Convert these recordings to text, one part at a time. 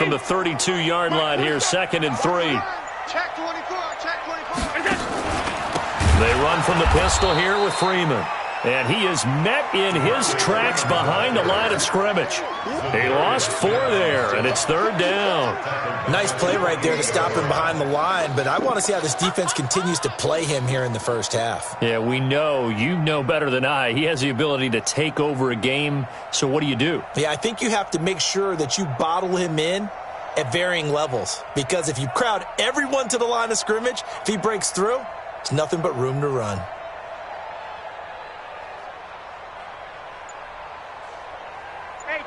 From the 32-yard line here, 2nd and 3. Check 24, check 24. They run from the pistol here with Freeman. And he is met in his tracks behind the line of scrimmage. He lost 4 there, and it's 3rd down. Nice play right there to stop him behind the line, but I want to see how this defense continues to play him here in the first half. Yeah, we know. You know better than I. He has the ability to take over a game, so what do you do? Yeah, I think you have to make sure that you bottle him in at varying levels, because if you crowd everyone to the line of scrimmage, if he breaks through, it's nothing but room to run.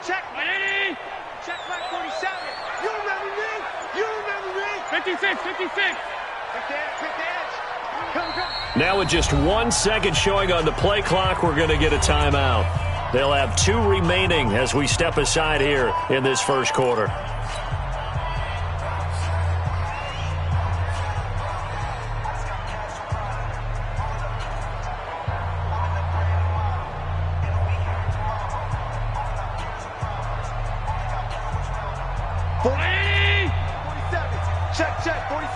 Check, Manny! Check back 47. You remember me? You remember me? 56, 56. Pick the edge. Come. Now with just 1 second showing on the play clock, we're going to get a timeout. They'll have 2 remaining as we step aside here in this first quarter. Check, 47.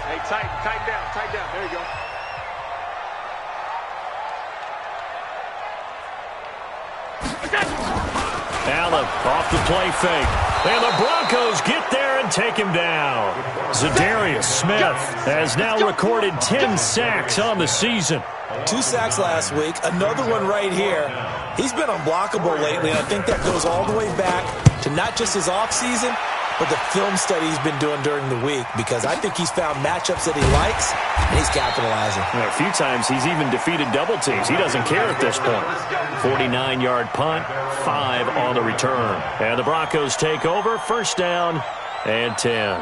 Hey, tighten down. There you go. Allen off the play fake. And the Broncos get there and take him down. Zadarius Smith has now recorded 10 sacks on the season. 2 sacks last week, another one right here. He's been unblockable lately, and I think that goes all the way back to not just his offseason, but the film study he's been doing during the week, because I think he's found matchups that he likes, and he's capitalizing. A few times he's even defeated double teams. He doesn't care at this point. 49-yard punt, 5 on the return. And the Broncos take over, 1st down and 10.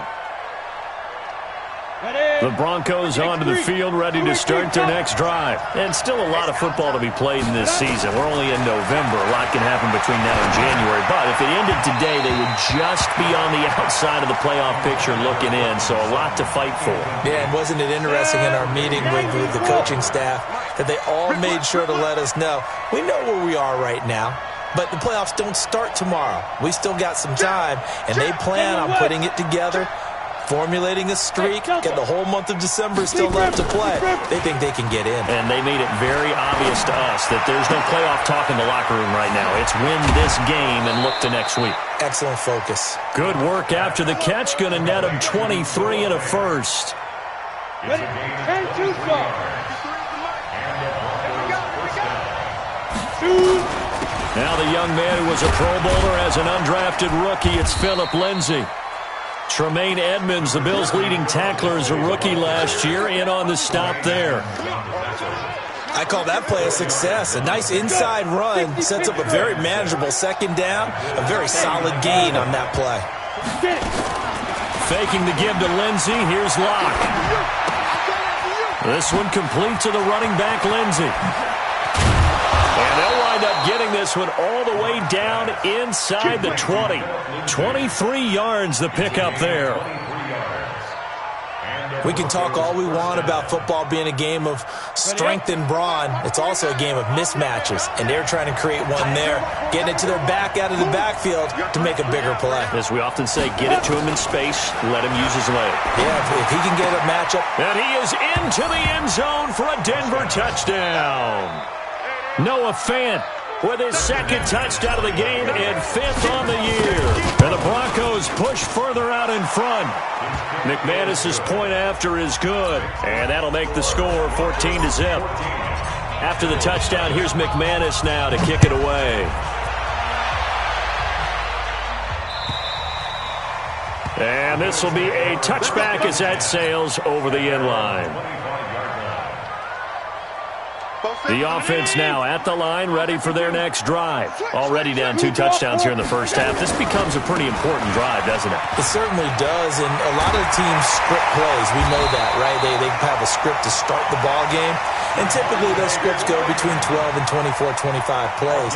The Broncos onto the field, ready to start their next drive. And still a lot of football to be played in this season. We're only in November. A lot can happen between now and January. But if it ended today, they would just be on the outside of the playoff picture looking in. So a lot to fight for. Yeah, and wasn't it interesting in our meeting with the coaching staff that they all made sure to let us know, we know where we are right now, but the playoffs don't start tomorrow. We still got some time, and they plan on putting it together, formulating a streak, and the whole month of December is still left to play. They think they can get in. And they made it very obvious to us that there's no playoff talk in the locker room right now. It's win this game and look to next week. Excellent focus. Good work after the catch. Going to net him 23 and a first. Ready? And 2 far. Now the young man who was a Pro Bowler as an undrafted rookie, it's Phillip Lindsay. Tremaine Edmonds, the Bills' leading tackler, as a rookie last year, in on the stop there. I call that play a success. A nice inside run sets up a very manageable 2nd down. A very solid gain on that play. Faking the give to Lindsay. Here's Locke. This one complete to the running back, Lindsay. And they'll wind up getting this one all the way down inside the 20. 23 yards the pickup there. We can talk all we want about football being a game of strength and brawn. It's also a game of mismatches, and they're trying to create one there, getting it to their back out of the backfield to make a bigger play. As we often say, get it to him in space, let him use his leg. Yeah, if he can get a matchup. And he is into the end zone for a Denver touchdown. Noah Fant with his 2nd touchdown of the game and 5th on the year. And the Broncos push further out in front. McManus's point after is good, and that'll make the score 14-0. After the touchdown, here's McManus now to kick it away. And this will be a touchback as that sails over the end line. The offense now at the line, ready for their next drive. Already down 2 touchdowns here in the first half. This becomes a pretty important drive, doesn't it? It certainly does, and a lot of teams script plays. We know that, right? They have a script to start the ball game, and typically those scripts go between 12 and 24, 25 plays.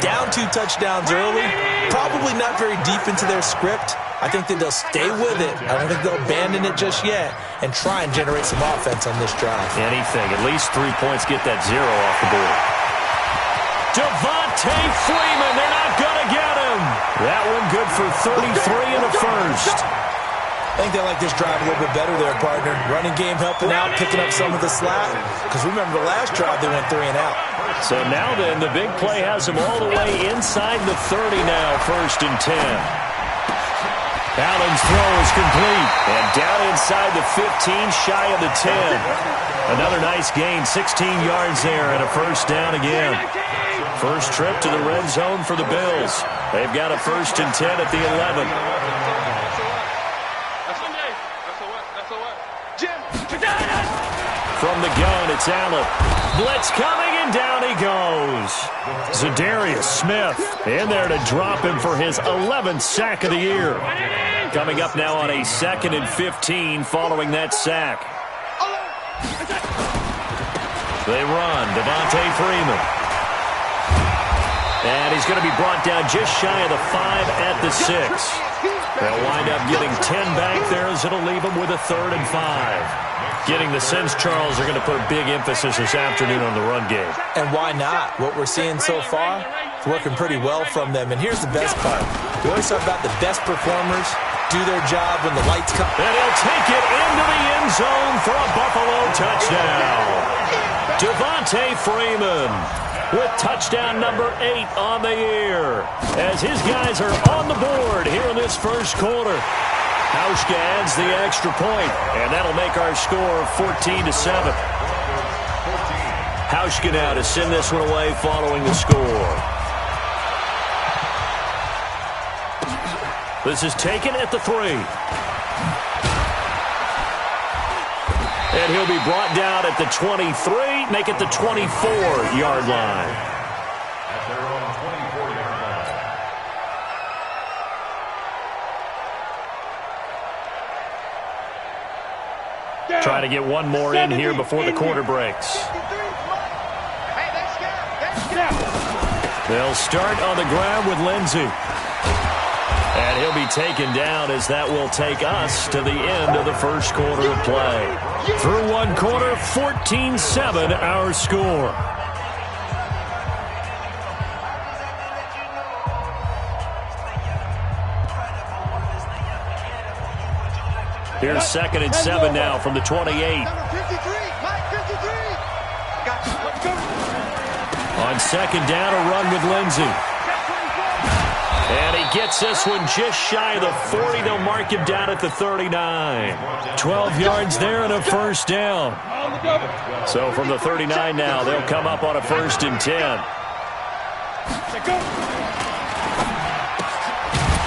Down 2 touchdowns early, probably not very deep into their script. I think that they'll stay with it. I don't think they'll abandon it just yet and try and generate some offense on this drive. Anything. At least 3 points, get that 0 off the board. Devontae Freeman, they're not going to get him. That one good for 33 in the first. I think they like this drive a little bit better there, partner. Running game helping out, picking up some of the slack. Because remember the last drive, they went 3 and out. So now then, the big play has them all the way inside the 30 now, 1st and 10. Allen's throw is complete. And down inside the 15, shy of the 10. Another nice gain, 16 yards there, and a 1st down again. First trip to the red zone for the Bills. They've got a 1st and 10 at the 11. From the gun, it's Allen. Blitz coming, and down he goes. Zadarius Smith in there to drop him for his 11th sack of the year. Coming up now on a 2nd and 15 following that sack. They run. Devontae Freeman. And he's going to be brought down just shy of the 5 at the 6. They'll wind up getting 10 back there as it'll leave them with a 3rd and 5. Getting the sense Charles are going to put a big emphasis this afternoon on the run game. And why not? What we're seeing so far, it's working pretty well from them. And here's the best part. We always talk about the best performers do their job when the lights come. And he'll take it into the end zone for a Buffalo touchdown. Devontae Freeman with touchdown number 8 on the year. As his guys are on the board here in this first quarter. Hauschka adds the extra point, and that'll make our score 14-7. Hauschka now to send this one away following the score. This is taken at the 3. And he'll be brought down at the 23, make it the 24-yard line. Try to get one more in here before the quarter breaks. They'll start on the ground with Lindsey. And he'll be taken down as that will take us to the end of the first quarter of play. Through one quarter, 14-7 our score. Here's 2nd and 7 now from the 28. On 2nd down, a run with Lindsey. And he gets this one just shy of the 40. They'll mark him down at the 39. 12 yards there and a 1st down. So from the 39 now, they'll come up on a 1st and 10.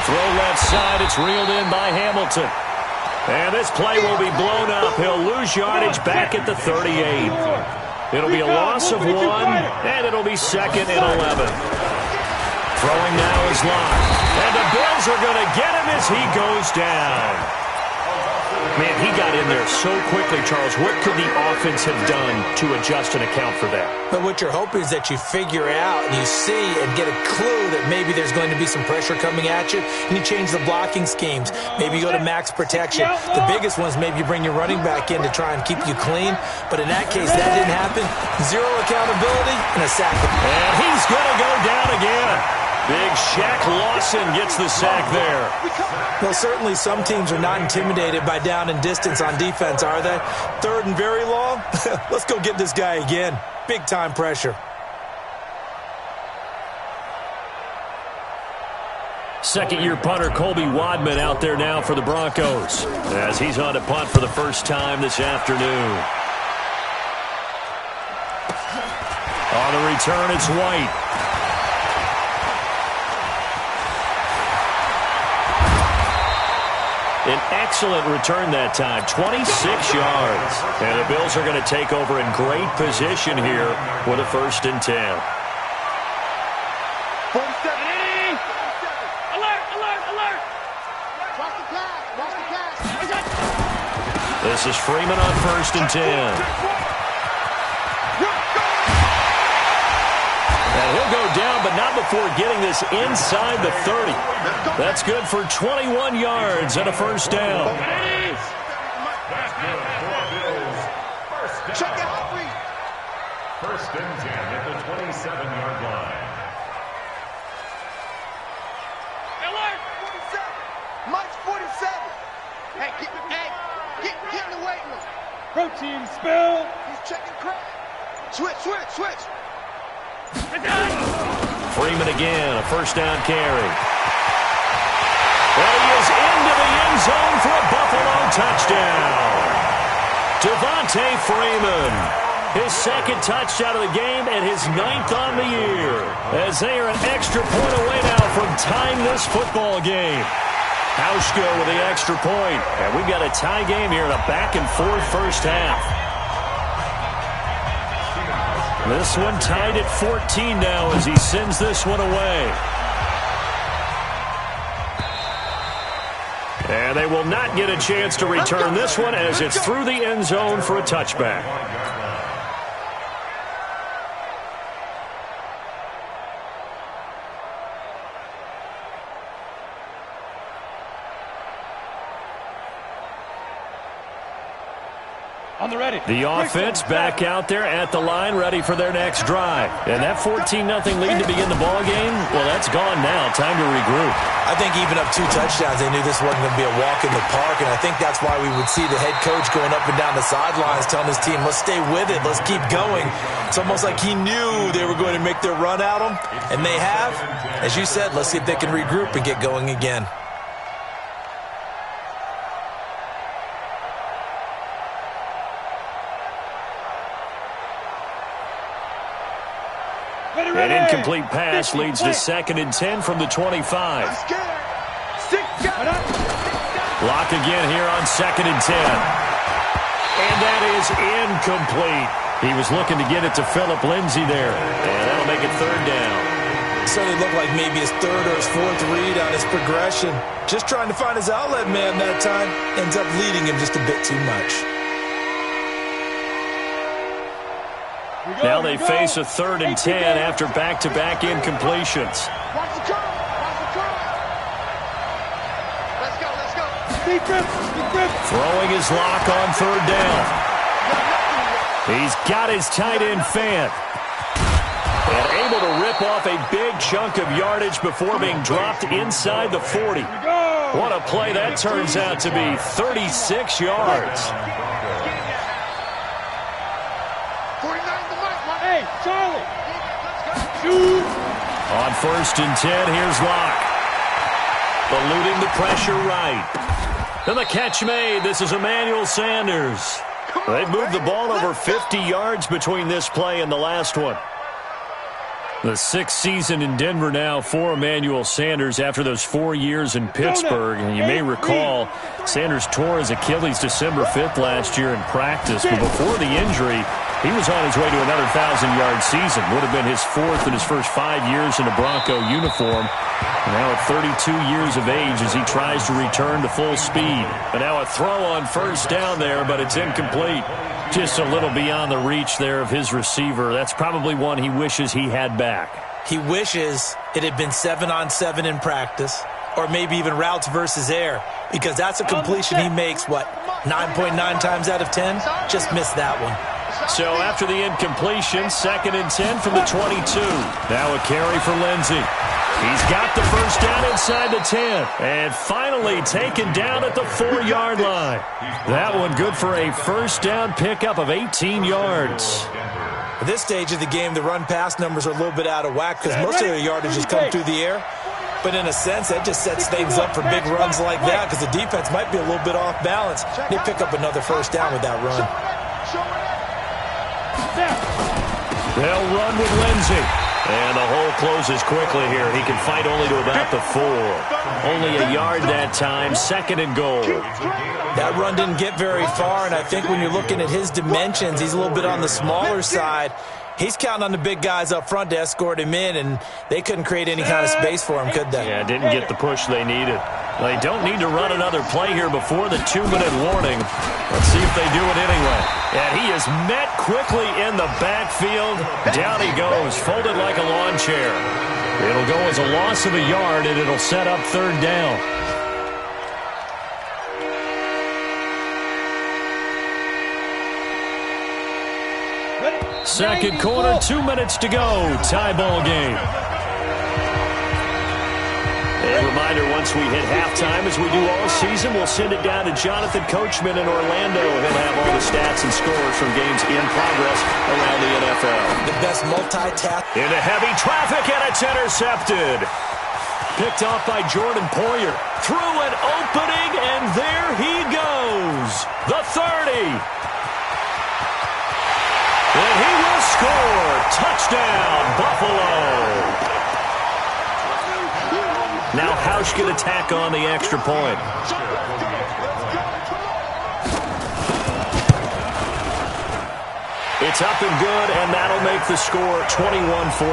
Throw left side. It's reeled in by Hamilton. And this play will be blown up. He'll lose yardage back at the 38. It'll be a loss of 1, and it'll be 2nd and 11. Throwing now is Locke. And the Bills are going to get him as he goes down. Man, he got in there so quickly, Charles. What could the offense have done to adjust and account for that? But what you're hoping is that you figure out and you see and get a clue that maybe there's going to be some pressure coming at you, and you change the blocking schemes. Maybe you go to max protection. The biggest one is maybe you bring your running back in to try and keep you clean. But in that case, that didn't happen. 0 accountability and a sack. And he's going to go down again. Big Shaq Lawson gets the sack there. Well, certainly some teams are not intimidated by down and distance on defense, are they? 3rd and very long? Let's go get this guy again. Big-time pressure. Second-year punter Colby Wadman out there now for the Broncos as he's on to punt for the first time this afternoon. On the return, it's White. An excellent return that time, 26 yards. And the Bills are going to take over in great position here with a 1st and 10. 47. Alert, alert, alert. Watch the pass, watch the pass. This is Freeman on 1st and 10. And he'll go down, but not before getting this inside the 30. That's good for 21 yards and a 1st down. Check out. 1st and 10 at the 27-yard line. Get in the weight room. Protein spill. He's checking crap. Switch. Freeman again, a first down carry. And he is into the end zone for a Buffalo touchdown. Devontae Freeman. His second touchdown of the game and his 9th on the year. As they are an extra point away now from tying this football game. Hauschko with the extra point. And we've got a tie game here in a back-and-forth first half. This one tied at 14 now as he sends this one away. And they will not get a chance to return this one as it's through the end zone for a touchback. On the ready. The offense back out there at the line, ready for their next drive. And that 14-0 lead to begin the ball game, well, that's gone now. Time to regroup. I think even up 2 touchdowns, they knew this wasn't going to be a walk in the park, and I think that's why we would see the head coach going up and down the sidelines telling his team, let's stay with it, let's keep going. It's almost like he knew they were going to make their run at him, and they have. As you said, let's see if they can regroup and get going again. An incomplete pass leads to 2nd and 10 from the 25. Block again here on 2nd and 10. And that is incomplete. He was looking to get it to Phillip Lindsay there. And that'll make it 3rd down. So it looked like maybe his 3rd or his 4th read on his progression. Just trying to find his outlet man that time. Ends up leading him just a bit too much. Now they face a 3rd and 10 after back-to-back incompletions. Watch the curve. Let's go. Throwing his lock on 3rd down. He's got his tight end Fant. And able to rip off a big chunk of yardage before being dropped inside the 40. What a play that turns out to be. 36 yards. Hey, Charlie. Shoot. On 1st and 10, here's Locke. Eluding the pressure right. And the catch made. This is Emmanuel Sanders. They've moved the ball over 50 yards between this play and the last one. The 6th season in Denver now for Emmanuel Sanders after those 4 years in Pittsburgh. And you may recall Sanders tore his Achilles December 5th last year in practice. But before the injury, he was on his way to another 1,000-yard season. Would have been his 4th in his first 5 years in a Bronco uniform. And now at 32 years of age as he tries to return to full speed. But now a throw on 1st down there, but it's incomplete. Just a little beyond the reach there of his receiver. That's probably one he wishes he had back. He wishes it had been 7-on-7 in practice, or maybe even routes versus air, because that's a completion he makes, 9.9 times out of 10? Just missed that one. So after the incompletion, 2nd and 10 from the 22. Now a carry for Lindsay. He's got the first down inside the 10. And finally taken down at the 4-yard line. That one good for a first down pickup of 18 yards. At this stage of the game, the run-pass numbers are a little bit out of whack because most of their yardage has come through the air. But in a sense, that just sets things up for big runs like that because the defense might be a little bit off balance. They pick up another first down with that run. They'll run with Lindsay. And the hole closes quickly here. He can fight only to about the 4. Only a yard that time. 2nd and goal. That run didn't get very far, and I think when you're looking at his dimensions, he's a little bit on the smaller side. He's counting on the big guys up front to escort him in, and they couldn't create any kind of space for him, could they? Yeah, didn't get the push they needed. They don't need to run another play here before the 2-minute warning. Let's see if they do it anyway. And he is met quickly in the backfield. Down he goes, folded like a lawn chair. It'll go as a loss of a yard, and it'll set up 3rd down. Second quarter, 2 minutes to go. Tie ball game. And reminder, once we hit halftime, as we do all season, we'll send it down to Jonathan Coachman in Orlando. He'll have all the stats and scores from games in progress around the NFL. The best multitask. Into heavy traffic, and it's intercepted. Picked off by Jordan Poyer. Through an opening, and there he goes. The 30. And he will score. Touchdown, Buffalo. Now Hausch can attack on the extra point. It's up and good, and that'll make the score 21-14.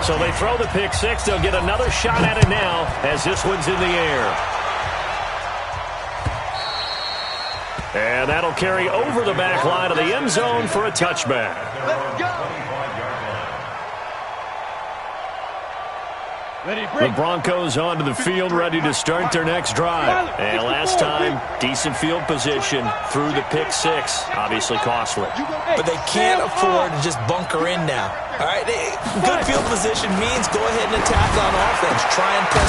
So they throw the pick six. They'll get another shot at it now as this one's in the air. And that'll carry over the back line of the end zone for a touchback. Let's go. The Broncos onto the field, ready to start their next drive. And last time, decent field position through the pick six. Obviously costly. But they can't afford to just bunker in now. All right, good field position means go ahead and attack on offense. Try and press